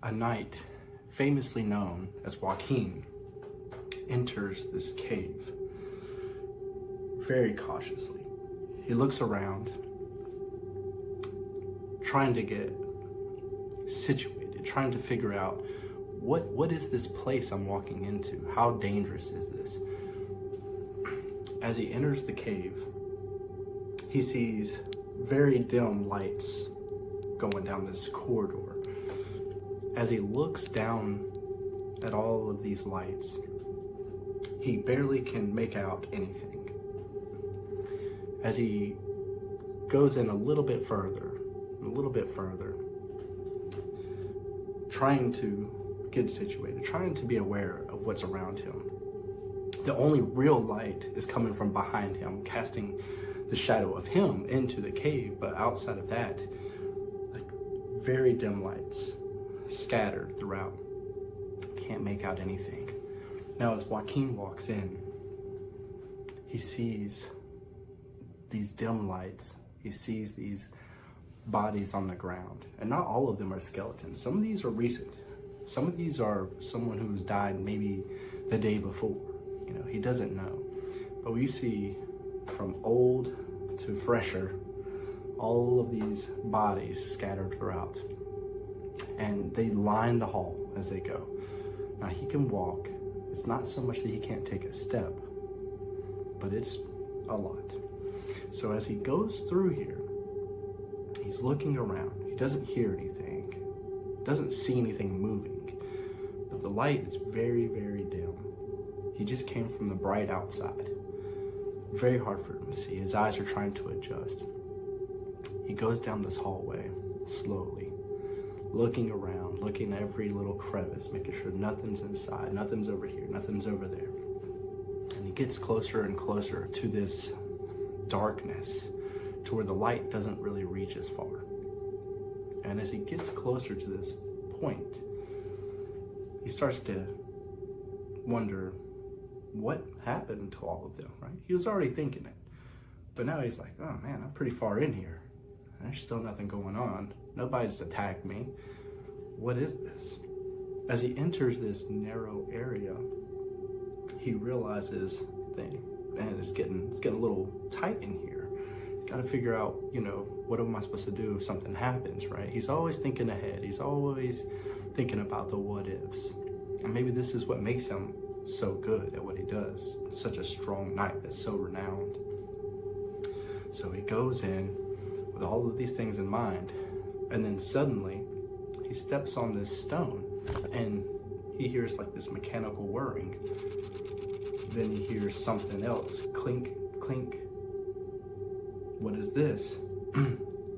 A knight famously known as Waukeen enters this cave very cautiously. He looks around, trying to get situated, trying to figure out what is this place I'm walking into? How dangerous is this? As he enters the cave, he sees very dim lights going down this corridor. As he looks down at all of these lights, he barely can make out anything. As he goes in a little bit further, trying to get situated, trying to be aware of what's around him, the only real light is coming from behind him, casting the shadow of him into the cave. But outside of that, like very dim lights scattered throughout. Can't make out anything. Now as Waukeen walks in, he sees these dim lights. He sees these bodies on the ground, and not all of them are skeletons. Some of these are recent. Some of these are someone who's died maybe the day before. You know, he doesn't know. But we see from old to fresher, all of these bodies scattered throughout. And they line the hall as they go. Now he can walk. It's not so much that he can't take a step, but it's a lot. So as he goes through here, he's looking around. He doesn't hear anything, doesn't see anything moving, but the light is very, very dim. He just came from the bright outside. Very hard for him to see. His eyes are trying to adjust. He goes down this hallway slowly, looking around, looking at every little crevice, making sure nothing's inside, nothing's over here, nothing's over there. And he gets closer and closer to this darkness, to where the light doesn't really reach as far. And as he gets closer to this point, he starts to wonder what happened to all of them, right? He was already thinking it, but now he's like, oh man, I'm pretty far in here. There's still nothing going on. Nobody's attacked me. What is this? As he enters this narrow area, he realizes, man, it's getting a little tight in here. Got to figure out, what am I supposed to do if something happens, right? He's always thinking ahead. He's always thinking about the what ifs. And maybe this is what makes him so good at what he does. Such a strong knight that's so renowned. So he goes in with all of these things in mind, and then suddenly he steps on this stone and he hears like this mechanical whirring. Then he hears something else, clink, clink. What is this?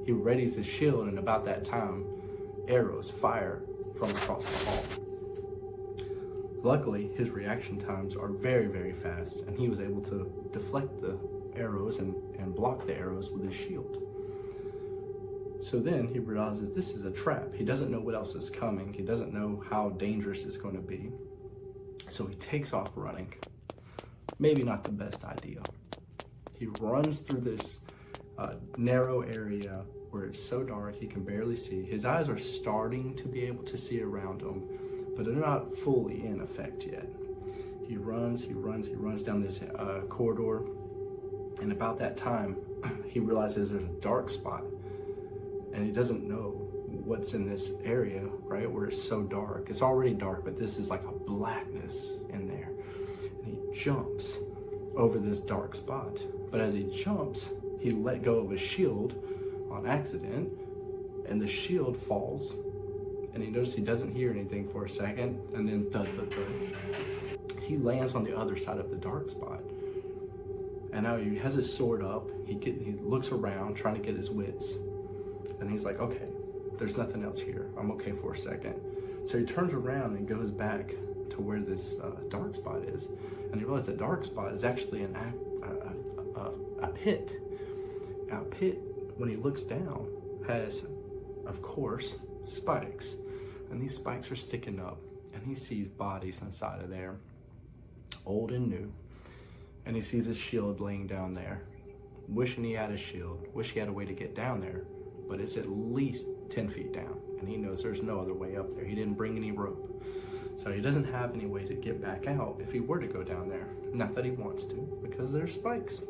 He readies his shield, and about that time, arrows fire from across the hall. Luckily, his reaction times are very, very fast, and he was able to deflect the arrows and block the arrows with his shield. So then he realizes this is a trap. He doesn't know what else is coming. He doesn't know how dangerous it's going to be. So he takes off running. Maybe not the best idea. He runs through this narrow area where it's so dark he can barely see. His eyes are starting to be able to see around him, but they're not fully in effect yet. He runs down this corridor, and about that time, he realizes there's a dark spot, and he doesn't know what's in this area, right, where it's so dark. It's already dark, but this is like a blackness in there. And he jumps over this dark spot, but as he jumps, he let go of his shield on accident, and the shield falls, and he notices he doesn't hear anything for a second, and then thud, thud, thud. He lands on the other side of the dark spot. And now he has his sword up, he looks around trying to get his wits, and he's like, okay, there's nothing else here. I'm okay for a second. So he turns around and goes back to where this dark spot is, and he realizes that dark spot is actually a pit. Now, a pit, when he looks down, has, of course, spikes, and these spikes are sticking up, and he sees bodies inside of there, old and new, and he sees his shield laying down there, wishing he had a shield, wish he had a way to get down there, but it's at least 10 feet down, and he knows there's no other way up there. He didn't bring any rope, so he doesn't have any way to get back out if he were to go down there. Not that he wants to, because there's spikes.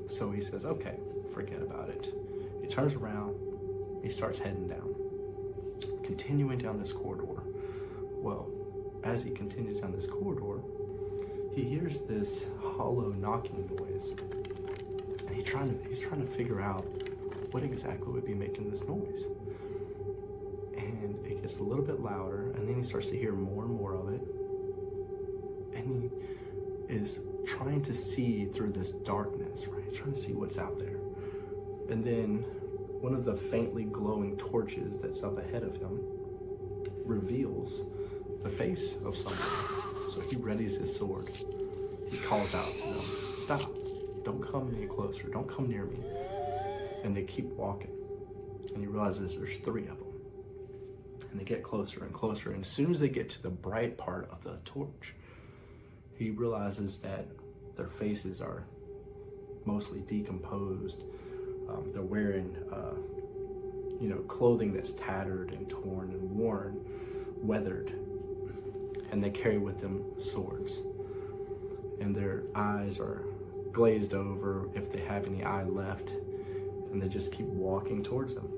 So he says, okay, forget about it. He turns around, he starts heading down, continuing down this corridor. Well, as he continues down this corridor, he hears this hollow knocking noise, and he's trying to figure out what exactly would be making this noise. And it gets a little bit louder, and then he starts to hear more and more of it, and he is trying to see through this darkness, right? He's trying to see what's out there. And then one of the faintly glowing torches that's up ahead of him reveals the face of someone. So he readies his sword. He calls out to them, stop, don't come any closer, don't come near me. And they keep walking. And he realizes there's 3 of them. And they get closer and closer. And as soon as they get to the bright part of the torch, he realizes that their faces are mostly decomposed. They're wearing, clothing that's tattered and torn and worn, weathered. And they carry with them swords. And their eyes are glazed over if they have any eye left. And they just keep walking towards him.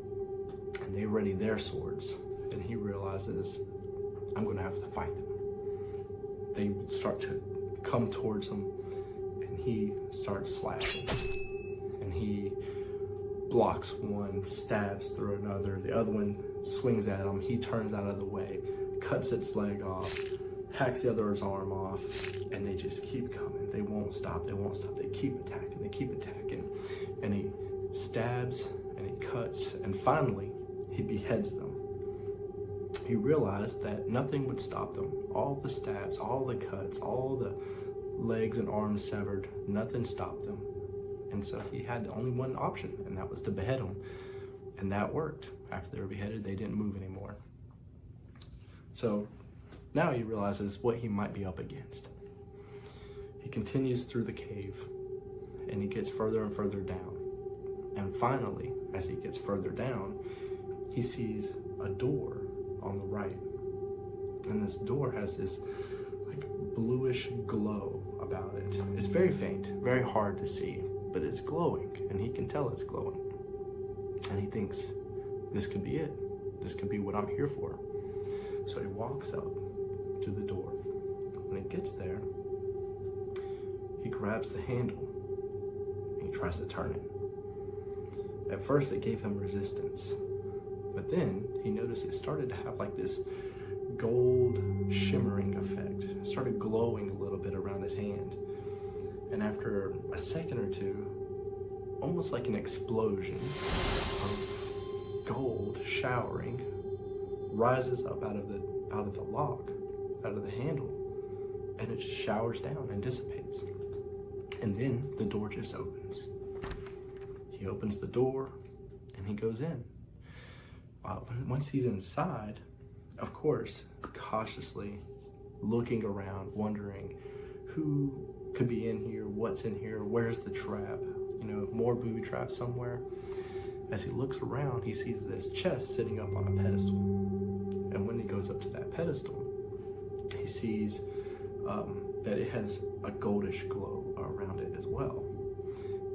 And they ready their swords. And he realizes, I'm going to have to fight them. They start to come towards him, and he starts slashing. And he blocks one, stabs through another. The other one swings at him. He turns out of the way, cuts its leg off, hacks the other's arm off, and they just keep coming. They won't stop. They won't stop. They keep attacking. They keep attacking. And he stabs and he cuts, and finally he beheads them. He realized that nothing would stop them. All the stabs, all the cuts, all the legs and arms severed, nothing stopped them. And so he had only one option, and that was to behead them. And that worked. After they were beheaded, they didn't move anymore. So now he realizes what he might be up against. He continues through the cave, and he gets further and further down. And finally, as he gets further down, he sees a door on the right. And this door has this like bluish glow about it. It's very faint, very hard to see, but it's glowing, and he can tell it's glowing. And he thinks, this could be it. This could be what I'm here for. So he walks up to the door. When he gets there, he grabs the handle and he tries to turn it. At first it gave him resistance, but then he noticed it started to have like this gold shimmering effect. It started glowing a little bit around his hand. And after a second or two, almost like an explosion of gold showering rises up out of the lock, out of the handle, and it just showers down and dissipates. And then the door just opens. He opens the door and he goes in. Once he's inside, of course, cautiously looking around, wondering who could be in here, what's in here, where's the trap, more booby traps somewhere. As he looks around, he sees this chest sitting up on a pedestal. And when he goes up to that pedestal, he sees that it has a goldish glow around it as well.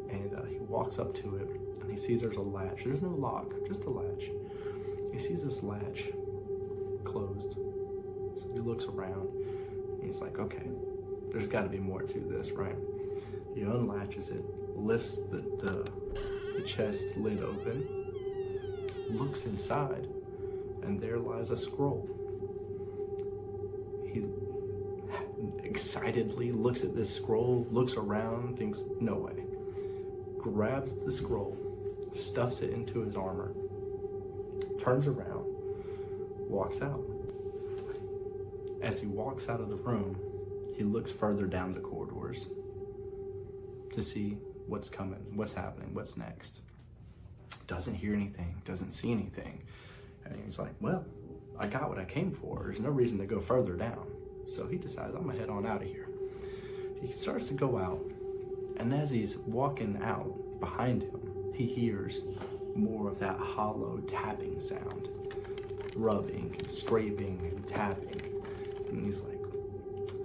And he walks up to it, and he sees there's a latch. There's no lock, just a latch. He sees this latch closed. So he looks around, and he's like, okay, there's got to be more to this, right? He unlatches it, lifts the chest lid open, looks inside, and there lies a scroll. He excitedly looks at this scroll, looks around, thinks, no way. Grabs the scroll, stuffs it into his armor, turns around, walks out. As he walks out of the room, he looks further down the corridors to see what's coming, what's happening, what's next. Doesn't hear anything, doesn't see anything. And he's like, well, I got what I came for. There's no reason to go further down. So he decides, I'm gonna head on out of here. He starts to go out, and as he's walking out behind him, he hears more of that hollow tapping sound, rubbing, scraping, and tapping. And he's like,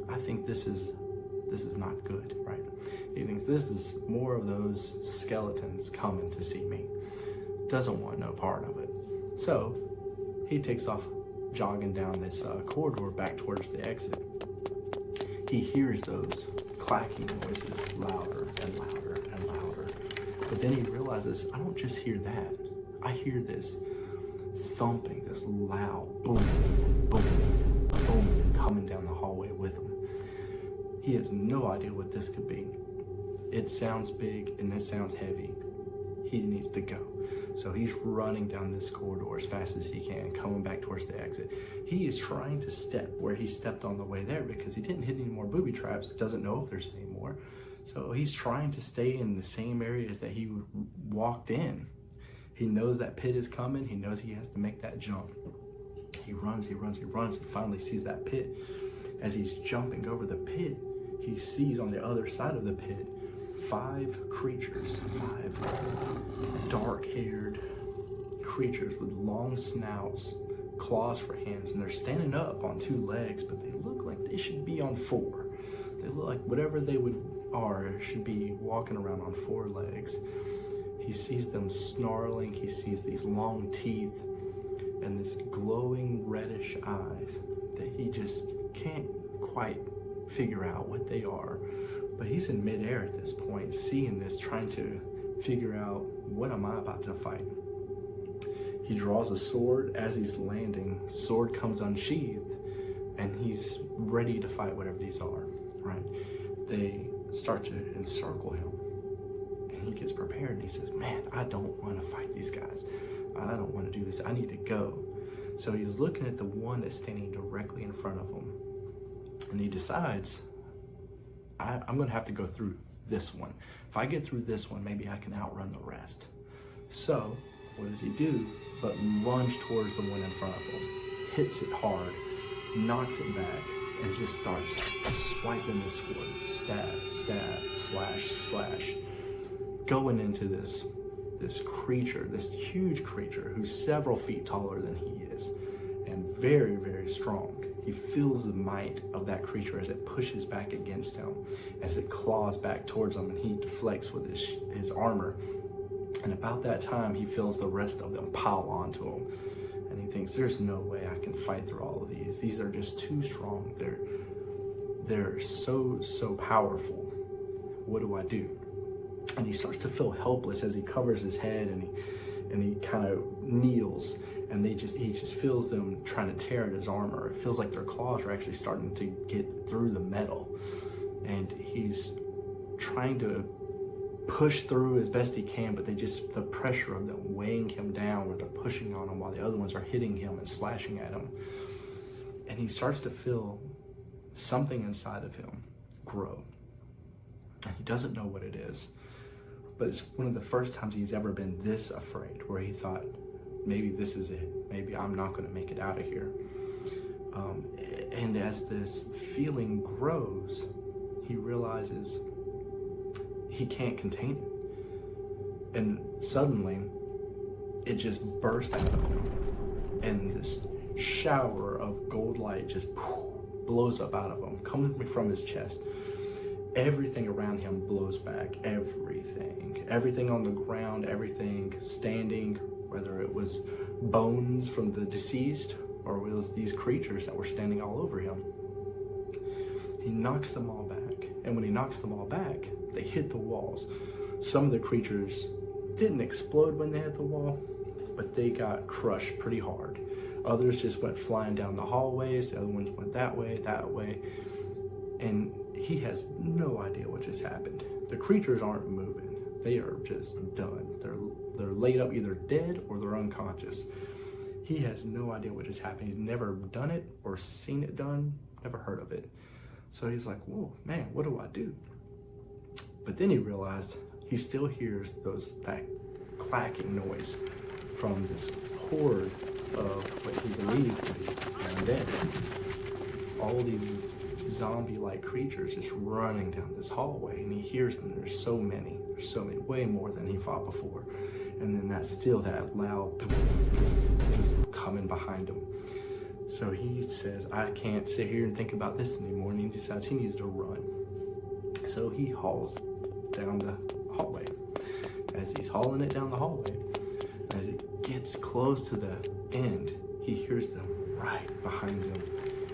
I think this is not good, right? He thinks this is more of those skeletons coming to see me. Doesn't want no part of it. So he takes off jogging down this corridor back towards the exit. He hears those clacking noises louder and louder and louder. But then he realizes, I don't just hear that. I hear this thumping, this loud boom, boom, boom coming down the hallway with him. He has no idea what this could be. It sounds big and it sounds heavy. He needs to go. So he's running down this corridor as fast as he can, coming back towards the exit. He is trying to step where he stepped on the way there because he didn't hit any more booby traps, doesn't know if there's any more. So he's trying to stay in the same areas that he walked in. He knows that pit is coming. He knows he has to make that jump. He runs, and finally sees that pit. As he's jumping over the pit, he sees on the other side of the pit 5 creatures, 5 dark-haired creatures with long snouts, claws for hands, and they're standing up on 2 legs, but they look like they should be on 4. They look like whatever they should be walking around on 4 legs. He sees them snarling, he sees these long teeth, and this glowing reddish eyes that he just can't quite figure out what they are. But he's in midair at this point, seeing this, trying to figure out, what am I about to fight? He draws a sword. As he's landing, sword comes unsheathed, and he's ready to fight whatever these are, right? They start to encircle him, and he gets prepared, and he says, man, I don't want to fight these guys. I don't want to do this. I need to go. So he's looking at the one that's standing directly in front of him, and he decides, I'm going to have to go through this one. If I get through this one, maybe I can outrun the rest. So what does he do but lunge towards the one in front of him, hits it hard, knocks it back, and just starts swiping the sword, stab, stab, slash, slash, going into this creature, this huge creature who's several feet taller than he is, and very, very strong. He feels the might of that creature as it pushes back against him, as it claws back towards him, and he deflects with his armor. And about that time, he feels the rest of them pile onto him, and he thinks, there's no way I can fight through all of these. These are just too strong. They're so powerful. What do I do? And he starts to feel helpless as he covers his head, and he kind of kneels, and he just feels them trying to tear at his armor. It feels like their claws are actually starting to get through the metal, and he's trying to push through as best he can, but the pressure of them weighing him down, where they're pushing on him while the other ones are hitting him and slashing at him. And he starts to feel something inside of him grow, and he doesn't know what it is. But it's one of the first times he's ever been this afraid, where he thought, maybe this is it. Maybe I'm not going to make it out of here. And as this feeling grows, he realizes he can't contain it. And suddenly, it just burst out of him. And this shower of gold light just blows up out of him, coming from his chest. Everything around him blows back, everything on the ground, everything standing, whether it was bones from the deceased or it was these creatures that were standing all over him. He knocks them all back, and when he knocks them all back, they hit the walls. Some of the creatures didn't explode when they hit the wall, but they got crushed pretty hard. Others just went flying down the hallways, the other ones went that way, and he has no idea what just happened. The creatures aren't moving. They are just done. They're laid up either dead or they're unconscious. He has no idea what just happened. He's never done it or seen it done, never heard of it. So he's like, whoa, man, what do I do? But then he realized he still hears that clacking noise from this horde of what he believes to be undead. All these zombie-like creatures just running down this hallway, and he hears them. There's so many, way more than he fought before. And then that loud coming behind him. So he says, I can't sit here and think about this anymore, and he decides he needs to run. So he hauls down the hallway. As he's hauling it down the hallway, as he gets close to the end, he hears them right behind him,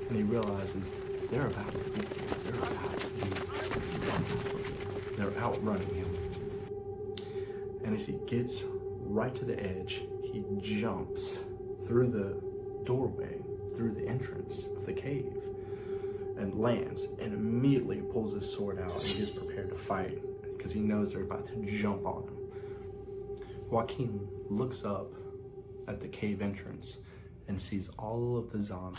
and he realizes they're about to be here. They're about to be running. They're outrunning him. And as he gets right to the edge, he jumps through the doorway, through the entrance of the cave, and lands, and immediately pulls his sword out and gets prepared to fight because he knows they're about to jump on him. Waukeen looks up at the cave entrance and sees all of the zombies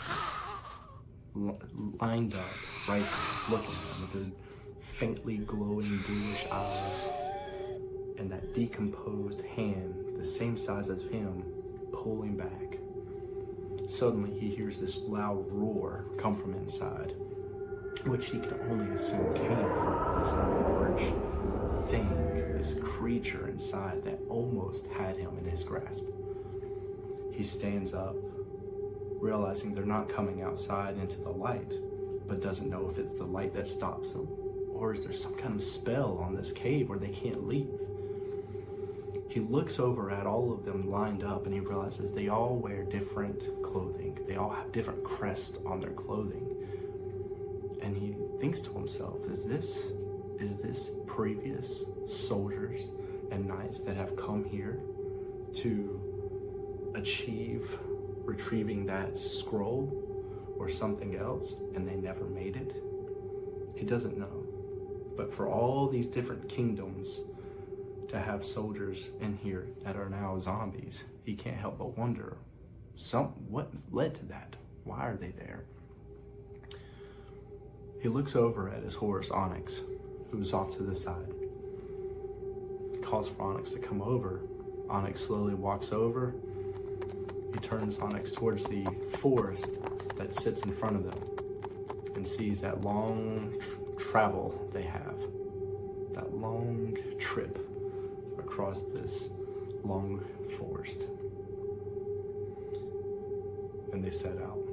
lined up right there, looking at him with their faintly glowing bluish eyes and that decomposed hand, the same size as him, pulling back. Suddenly he hears this loud roar come from inside, which he can only assume came from this large thing, this creature inside that almost had him in his grasp. He stands up, realizing they're not coming outside into the light, but doesn't know if it's the light that stops them, or is there some kind of spell on this cave where they can't leave. He looks over at all of them lined up, and he realizes they all wear different clothing. They all have different crests on their clothing. And he thinks to himself, is this previous soldiers and knights that have come here to achieve retrieving that scroll or something else, and they never made it? He doesn't know. But for all these different kingdoms to have soldiers in here that are now zombies, he can't help but wonder, what led to that? Why are they there? He looks over at his horse, Onyx, who's off to the side. He calls for Onyx to come over. Onyx slowly walks over. He turns Onyx towards the forest that sits in front of them and sees that long travel they have, that long trip across this long forest. And they set out.